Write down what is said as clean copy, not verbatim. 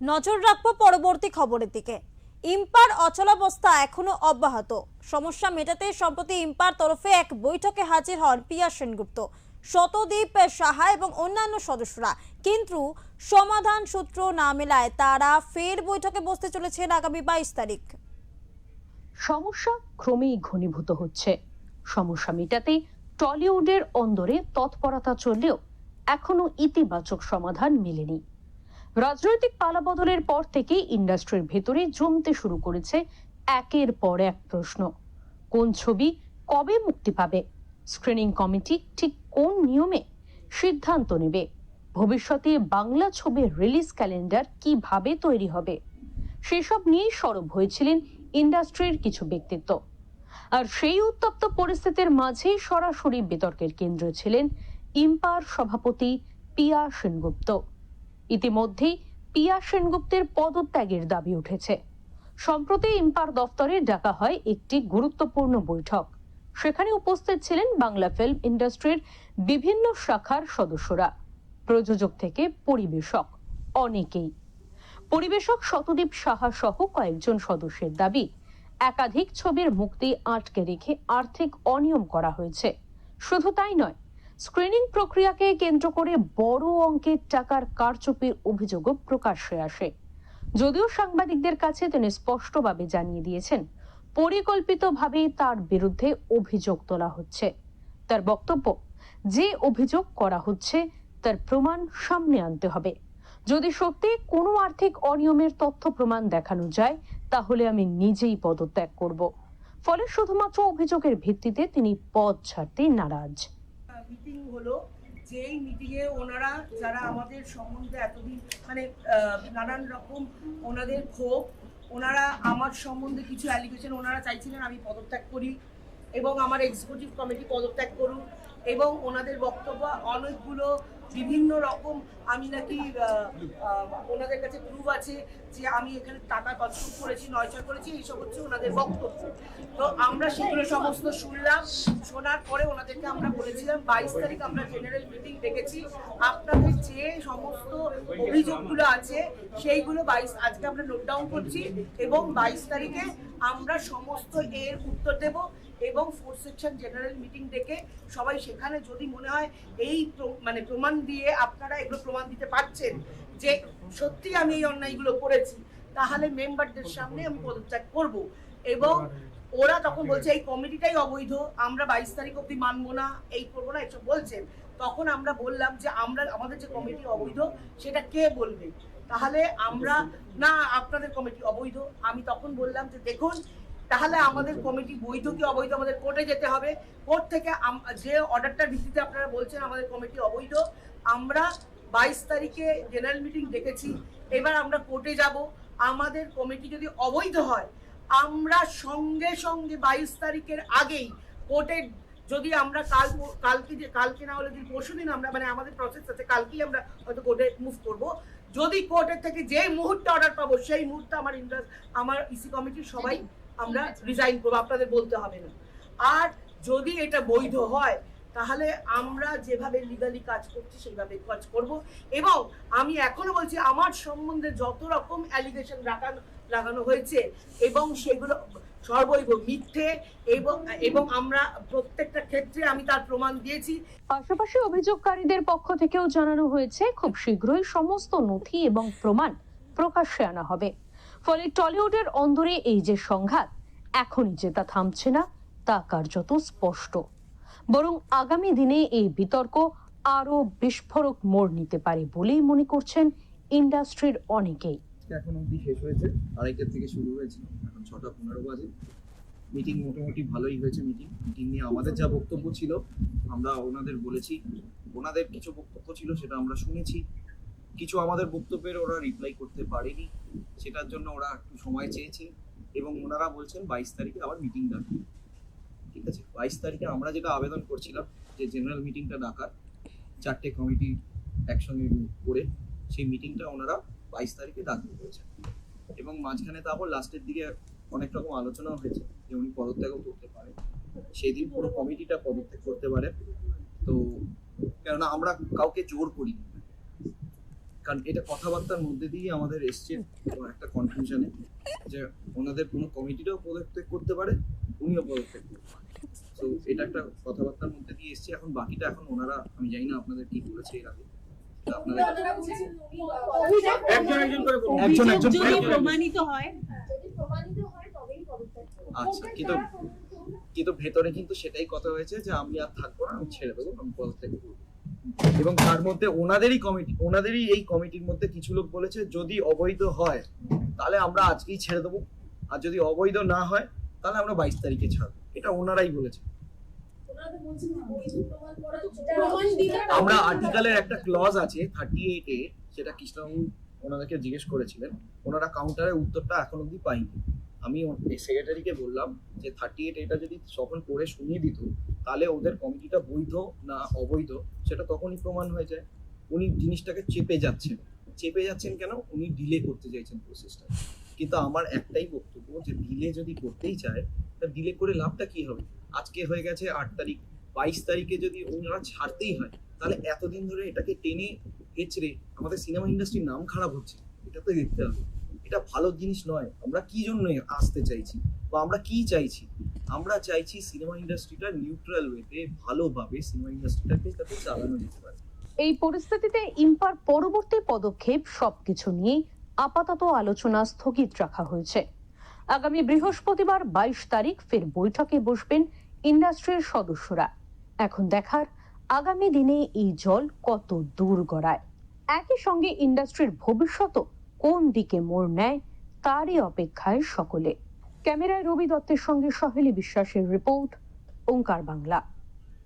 নজর রাখবো পরবর্তী খবরের দিকে। ইম্পার অচলাবস্থা এখনো অব্যাহত। সমস্যা মেটাতে সম্প্রতি ইম্পার তরফে এক বৈঠকে হাজির হন পিয়া সেনগুপ্ত, শতদীপ সাহা এবং অন্যান্য সদস্যরা, কিন্তু সমাধান সূত্র না মেলায় তারা ফের বৈঠকে বসতে চলেছেন আগামী 22 তারিখ। সমস্যা ক্রমেই ঘনীভূত হচ্ছে। সমস্যা মেটাতে টলিউডের অন্দরে তৎপরতা চললেও এখনো ইতিবাচক সমাধান মেলেনি। রাজনৈতিক পালাবদলের পর থেকে ইন্ডাস্ট্রির ভেতরে জমতে শুরু করেছে একের পর এক প্রশ্ন। কোন ছবি কবে মুক্তি পাবে? স্ক্রিনিং কমিটি ঠিক কোন নিয়মে সিদ্ধান্ত নেবে? ভবিষ্যতে বাংলা ছবির রিলিজ ক্যালেন্ডার কিভাবে তৈরি হবে? সেসব নিয়েই সরব হয়েছিলেন ইন্ডাস্ট্রির কিছু ব্যক্তিত্ব। আর সেই উত্তপ্ত পরিস্থিতির মাঝেই সরাসরি বিতর্কের কেন্দ্রে ছিলেন ইম্পার সভাপতি পিয়া সেনগুপ্ত। ইতিমধ্যেই পিয়া সেনগুপ্তের পদত্যাগের দাবি উঠেছে। সম্প্রতি ইম্পার দফতরে ডাকা হয় একটি গুরুত্বপূর্ণ বৈঠক। সেখানে উপস্থিত ছিলেন বাংলা ফিল্ম ইন্ডাস্ট্রির বিভিন্ন শাখার সদস্যরা, প্রযোজক থেকে পরিবেশক, অনেকেই। পরিবেশক শতদীপ সাহা সহ কয়েকজন সদস্যের দাবি, একাধিক ছবির মুক্তি আটকে রেখে আর্থিক অনিয়ম করা হয়েছে। শুধু তাই নয়, স্ক্রিনিং প্রক্রিয়াকে কেন্দ্র করে বড় অঙ্কের টাকার কারচুপির অভিযোগও প্রকাশ্যে আসে। যদিও সাংবাদিকদের কাছে তিনি স্পষ্টভাবে জানিয়ে দিয়েছেন, পরিকল্পিতভাবে তার বিরুদ্ধে অভিযোগ তোলা হচ্ছে। তার বক্তব্য, যে অভিযোগ করা হচ্ছে তার প্রমাণ সামনে আনতে হবে। যদি সত্যি কোনো আর্থিক অনিয়মের তথ্য প্রমাণ দেখানো যায়, তাহলে আমি নিজেই পদত্যাগ করব। ফলে শুধুমাত্র অভিযোগের ভিত্তিতে তিনি পদ ছাড়তে নারাজ। মিটিং হলো, যেই মিটিংয়ে ওনারা যারা আমাদের সম্বন্ধে এতদিন নানান রকম ওনাদের ক্ষোভ, ওনারা আমার সম্বন্ধে কিছু অ্যালিগেশন ওনারা চাইছিলেন আমি পদত্যাগ করি এবং আমার এক্সিকিউটিভ কমিটি পদত্যাগ করুন, এবং ওনাদের বক্তব্য অনেকগুলো বিভিন্ন রকম, আমি নাকি ওনাদের কাছে প্রুফ আছে যে আমি এখানে টাকা তছরূপ করেছি, নয়ছয় করেছি, এইসব হচ্ছে ওনাদের বক্তব্য। তো আমরা সেগুলো সমস্ত শুনলাম। শোনার পরে ওনাদেরকে আমরা বলেছিলাম 22 তারিখ আমরা জেনারেল মিটিং ডেকেছি, আপনাদের যে সমস্ত অভিযোগগুলো আছে সেইগুলো আজকে আমরা নোট ডাউন করছি এবং 22 তারিখে আমরা সমস্ত এর উত্তর দেব এবং 4 সেকশন জেনারেল মিটিং ডেকে সবাই সেখানে যদি মনে হয় এই প্রমাণ দিয়ে আপনারা এগুলো প্রমাণ দিতে পারছেন যে সত্যি আমি এই অন্যায়গুলো করেছি, তাহলে মেম্বারদের সামনে আমি পদত্যাগ করব। এবং ওরা তখন বলছে এই কমিটিটাই অবৈধ, আমরা 22 তারিখ অব্দি মানবো না, এই করবো না, এসব বলছেন। তখন আমরা বললাম যে আমাদের যে কমিটি অবৈধ সেটা কে বলবে? তাহলে আমরা না, আপনাদের কমিটি অবৈধ। আমি তখন বললাম যে দেখুন, তাহলে আমাদের কমিটি বৈধ কি অবৈধ আমাদের কোর্টে যেতে হবে। কোর্ট থেকে যে অর্ডারটার ভিত্তিতে আপনারা বলছেন আমাদের কমিটি অবৈধ, আমরা 22 তারিখে জেনারেল মিটিং ডেকেছি, এবার আমরা কোর্টে যাব। আমাদের কমিটি যদি অবৈধ হয়, আমরা সঙ্গে সঙ্গে 22 তারিখের আগেই কোর্টে, যদি আমরা কালকে না হলে পরশুদিন আমরা আমাদের প্রসেস আছে, কালকেই আমরা হয়তো কোর্টে মুভ করব। যদি কোর্টের থেকে যে মুহূর্তে অর্ডার পাবো সেই মুহূর্তে আমার ইসি কমিটির সবাই আমরা রিজাইন করবো, আপনাদের বলতে হবে না। আর যদি এটা বৈধ হয় তাহলে আমরা যেভাবে লিগালি কাজ করছি সেইভাবে কাজ করব। এবং আমি এখনো বলছি, আমার সম্বন্ধে যত রকম অ্যালিগেশন লাগানো হয়েছে এবং সেগুলো সর্বৈব মিথ্যে, এবং আমরা প্রত্যেকটা ক্ষেত্রে আমি তার প্রমাণ দিয়েছি। পাশাপাশি অভিযোগকারীদের পক্ষ থেকেও জানানো হয়েছে খুব শীঘ্রই সমস্ত নথি এবং প্রমাণ প্রকাশ্যে আনা হবে। ফলে টলিউডের অন্দরে এই যে সংঘাত, এখনই যে তা থামছে না তা কার্যত স্পষ্ট। বরং আগামী দিনে এই বিতর্ক আরো বিস্ফোরক মোড় নিতে পারে বলেই মনে করছেন ইন্ডাস্ট্রির অনেকেই। এখন অবধি শেষ হয়েছে, 2:30 থেকে শুরু হয়েছিল, এখন 6:15 বাজে। মিটিং মোটামুটি ভালোই হয়েছে। মিটিং নিয়ে আমাদের যা বক্তব্য ছিল আমরা ওনাদের বলেছি, ওনাদের কিছু বক্তব্য ছিল সেটা আমরা শুনেছি, কিছু আমাদের বক্তব্যের ওরা রিপ্লাই করতে পারেনি, সেটার জন্য ওরা একটু সময় চেয়েছে এবং ওনারা বলছেন 22 তারিখে আবার মিটিং ডাকবে। ঠিক আছে, 22 তারিখে আমরা যেটা আবেদন করছিলাম যে জেনারেল মিটিংটা ডাকার, 4টে কমিটি একসঙ্গে করে সেই মিটিংটা ওনারা 22 তারিখে ডাকতে হয়েছে। এবং মাঝখানে তারপর লাস্টের দিকে অনেক রকম আলোচনা হয়েছে যে উনি পদত্যাগও করতে পারেন, সেই দিন পুরো কমিটিটা পদত্যাগ করতে পারে। তো কেননা আমরা কাউকে জোর করিনি, কারণ এটা কথাবার্তার মধ্যে দিয়ে আমাদের এসছে একটা কনফিউশনে যে ওনাদের কোনো কমিটিটাও পদত্যাগ করতে পারে, উনিও পদত্যাগ করতে পারে। তো এটা একটা কথাবার্তার মধ্যে দিয়ে এসছে। এখন বাকিটা এখন ওনারা, আমি জানি না আপনাদের কি বলেছে এর আগে, তা আপনাদের একজন যদি প্রমাণিত হয় আচ্ছা, কিন্তু ভেতরে কিন্তু সেটাই কথা হয়েছে যে আমি আর থাকবো না, আমি ছেড়ে দেবো, আমি পদত্যাগ করবো। এবং তার মধ্যে ওনাদেরই এই কমিটির মধ্যে কিছু লোক বলেছে যদি অবৈধ হয় তাহলে আমরা আজকেই ছেড়ে দেবো, আর যদি অবৈধ না হয় তাহলে আমরা 22 তারিখে ছাড়বো। এটা ওনারাই বলেছে। আমরা আর্টিকেলের একটা ক্লজ আছে 38 এ, সেটা কৃষ্ণবাবু ওনাদেরকে জিজ্ঞেস করেছিলেন, ওনারা কাউন্টারের উত্তরটা এখন অব্দি পাইনি। আমি সেক্রেটারিকে বললাম যে 38 এটা যদি তখন করে শুনিয়ে দিত তাহলে ওদের কমিটিটা বৈধ না অবৈধ সেটা তখনই প্রমাণ হয়ে যায়। উনি জিনিসটাকে চেপে যাচ্ছেন কেন? উনি ডিলে করতে চাইছেন প্রসেসটা। কিন্তু আমার একটাই বক্তব্য যে ডিলে যদি করতেই চায় তা ডিলে করে লাভটা কি হবে? আজকে হয়ে গেছে 8 তারিখ, 22 তারিখে যদি ওনারা ছাড়তেই হয় তাহলে এতদিন ধরে এটাকে টেনে হেঁচড়ে আমাদের সিনেমা ইন্ডাস্ট্রির নাম খারাপ হচ্ছে, এটা তো দেখতে হবে। এটা ভালো জিনিস নয়। আমরা কি জন্য আসতে চাইছি বা আমরা কি চাইছি? আমরা চাইছি সিনেমা ইন্ডাস্ট্রিটা নিউট্রাল ওয়েতে ভালোভাবে সিনেমা ইন্ডাস্ট্রিটাকে যাতে চালানো যেতে পারে। এই পরিস্থিতিতে ইম্পার পরবর্তী পদক্ষেপ সবকিছু নিয়ে আপাতত আলোচনা স্থগিত রাখা হয়েছে। আগামী বৃহস্পতিবার 22 তারিখ ফের বৈঠকে বসবেন ইন্ডাস্ট্রির সদস্যরা। এখন দেখার আগামী দিনে এই জল কত দূর গড়ায়। একই সঙ্গে ইন্ডাস্ট্রির ভবিষ্যৎ কোন দিকে মোড় নেয় তারই অপেক্ষায় সকলে। ক্যামেরায় রবি দত্তের সঙ্গে সহেলি বিশ্বাসের রিপোর্ট, ওঙ্কার বাংলা।